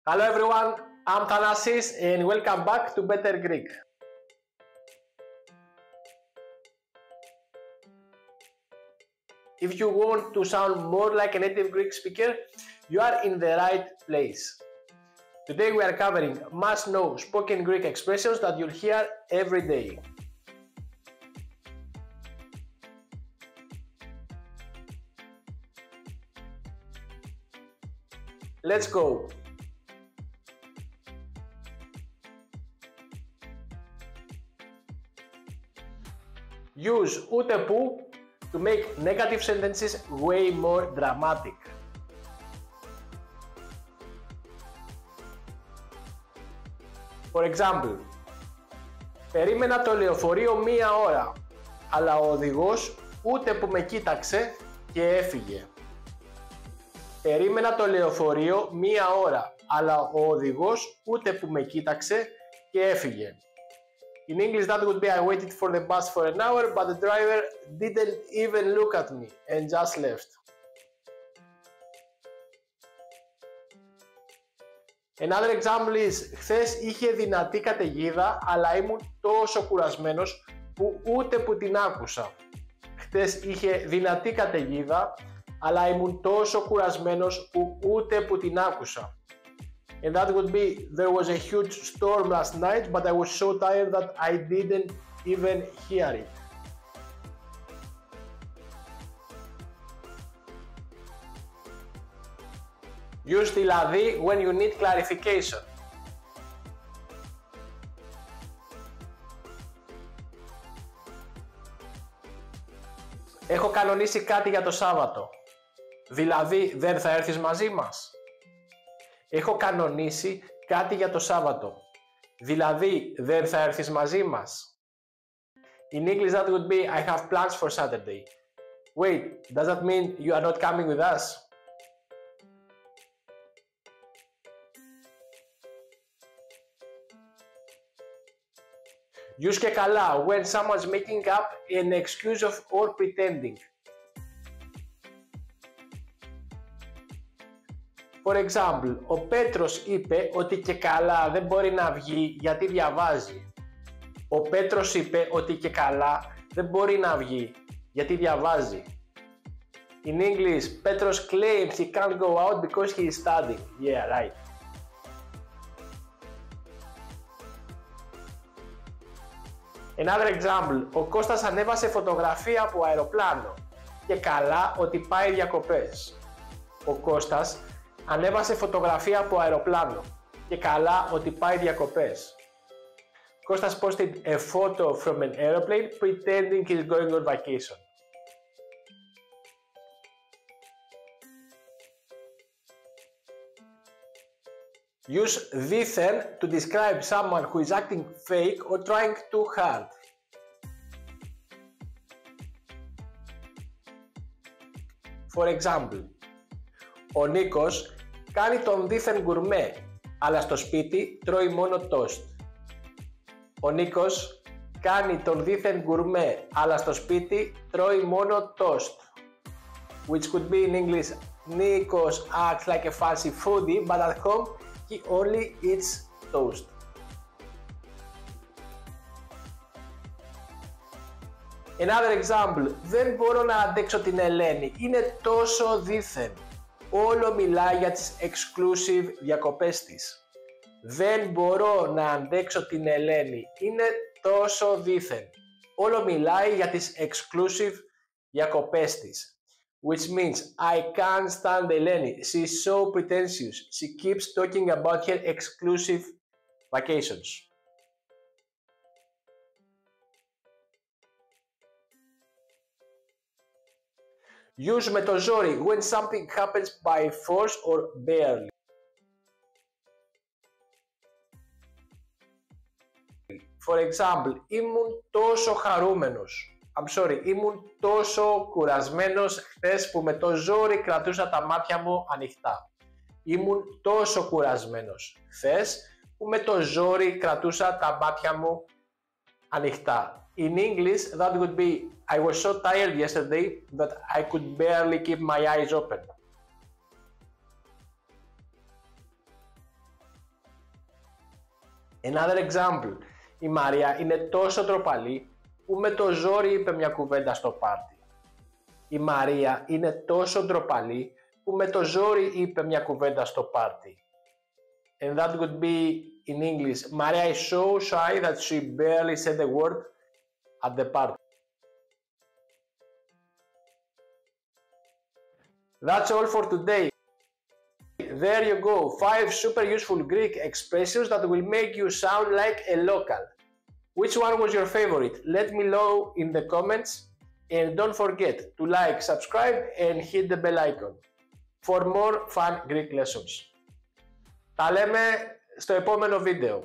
Hello everyone, I'm Thanasis and welcome back to Better Greek. If you want to sound more like a native Greek speaker, you are in the right place. Today we are covering must-know spoken Greek expressions that you'll hear every day. Let's go! Use ούτε που to make negative sentences way more dramatic. For example, περίμενα το λεωφορείο μία ώρα, αλλά ο οδηγός ούτε που με κοίταξε και έφυγε. Περίμενα το λεωφορείο μία ώρα, αλλά ο οδηγός ούτε που με κοίταξε και έφυγε. In English that would be I waited for the bus for an hour, but the driver didn't even look at me and just left. Another example is χθες είχε δυνατή καταιγίδα, αλλά ήμουν τόσο κουρασμένος που ούτε που την άκουσα. Χθες είχε δυνατή καταιγίδα, αλλά ήμουν τόσο κουρασμένος που ούτε που την άκουσα. And that would be, there was a huge storm last night, but I was so tired that I didn't even hear it. Use δηλαδή when you need clarification. Έχω κανονίσει κάτι για το Σάββατο. Δηλαδή δεν θα έρθεις μαζί μας. Έχω κανονίσει κάτι για το Σάββατο. Δηλαδή δεν θα έρθεις μαζί μας. In English that would be I have plans for Saturday. Wait, does that mean you are not coming with us? Use και καλά when someone's making up an excuse of or pretending. For example, ο Πέτρος είπε ότι και καλά δεν μπορεί να βγει γιατί διαβάζει. Ο Πέτρος είπε ότι και καλά δεν μπορεί να βγει γιατί διαβάζει. In English, Petros claims he can't go out because he is studying. Yeah, right. Another example, ο Κώστας ανέβασε φωτογραφία από αεροπλάνο και καλά ότι πάει διακοπές. Ο Κώστας ανέβασε φωτογραφία από αεροπλάνο και καλά ότι πάει διακοπές. Κώστας posted a photo from an airplane pretending he's going on vacation. Use δήθεν to describe someone who is acting fake or trying too hard. For example, ο Νίκος κάνει τον δήθεν γκουρμέ, αλλά στο σπίτι τρώει μόνο τόστ. Ο Νίκος κάνει τον δήθεν γκουρμέ, αλλά στο σπίτι τρώει μόνο τόστ. Which could be in English, Nikos acts like a fancy foodie, but at home he only eats toast. Another example, δεν μπορώ να αντέξω την Ελένη, είναι τόσο δήθεν. Όλο μιλάει για τις exclusive διακοπές της. Δεν μπορώ να αντέξω την Ελένη, είναι τόσο δήθεν. Όλο μιλάει για τις exclusive διακοπές της. Which means I can't stand Eleni. She's so pretentious. She keeps talking about her exclusive vacations. Use με το ζόρι when something happens by force or barely. For example, ήμουν τόσο χαρούμενος. Ήμουν τόσο κουρασμένος χθες που με το ζόρι κρατούσα τα μάτια μου ανοιχτά. Ήμουν τόσο κουρασμένος χθες που με το ζόρι κρατούσα τα μάτια μου ανοιχτά. In English, that would be I was so tired yesterday that I could barely keep my eyes open. Another example. Η Μαρία είναι τόσο ντροπαλή που με το ζόρι είπε μια κουβέντα στο πάρτι. Η Μαρία είναι τόσο ντροπαλή που με το ζόρι είπε μια κουβέντα στο πάρτι. And that would be in English, Maria is so shy that she barely said a word at the party. That's all for today. There you go, 5 super useful Greek expressions that will make you sound like a local. Which one was your favorite? Let me know in the comments, and don't forget to like, subscribe and hit the bell icon for more fun Greek lessons. Τα λέμε στο επόμενο βίντεο.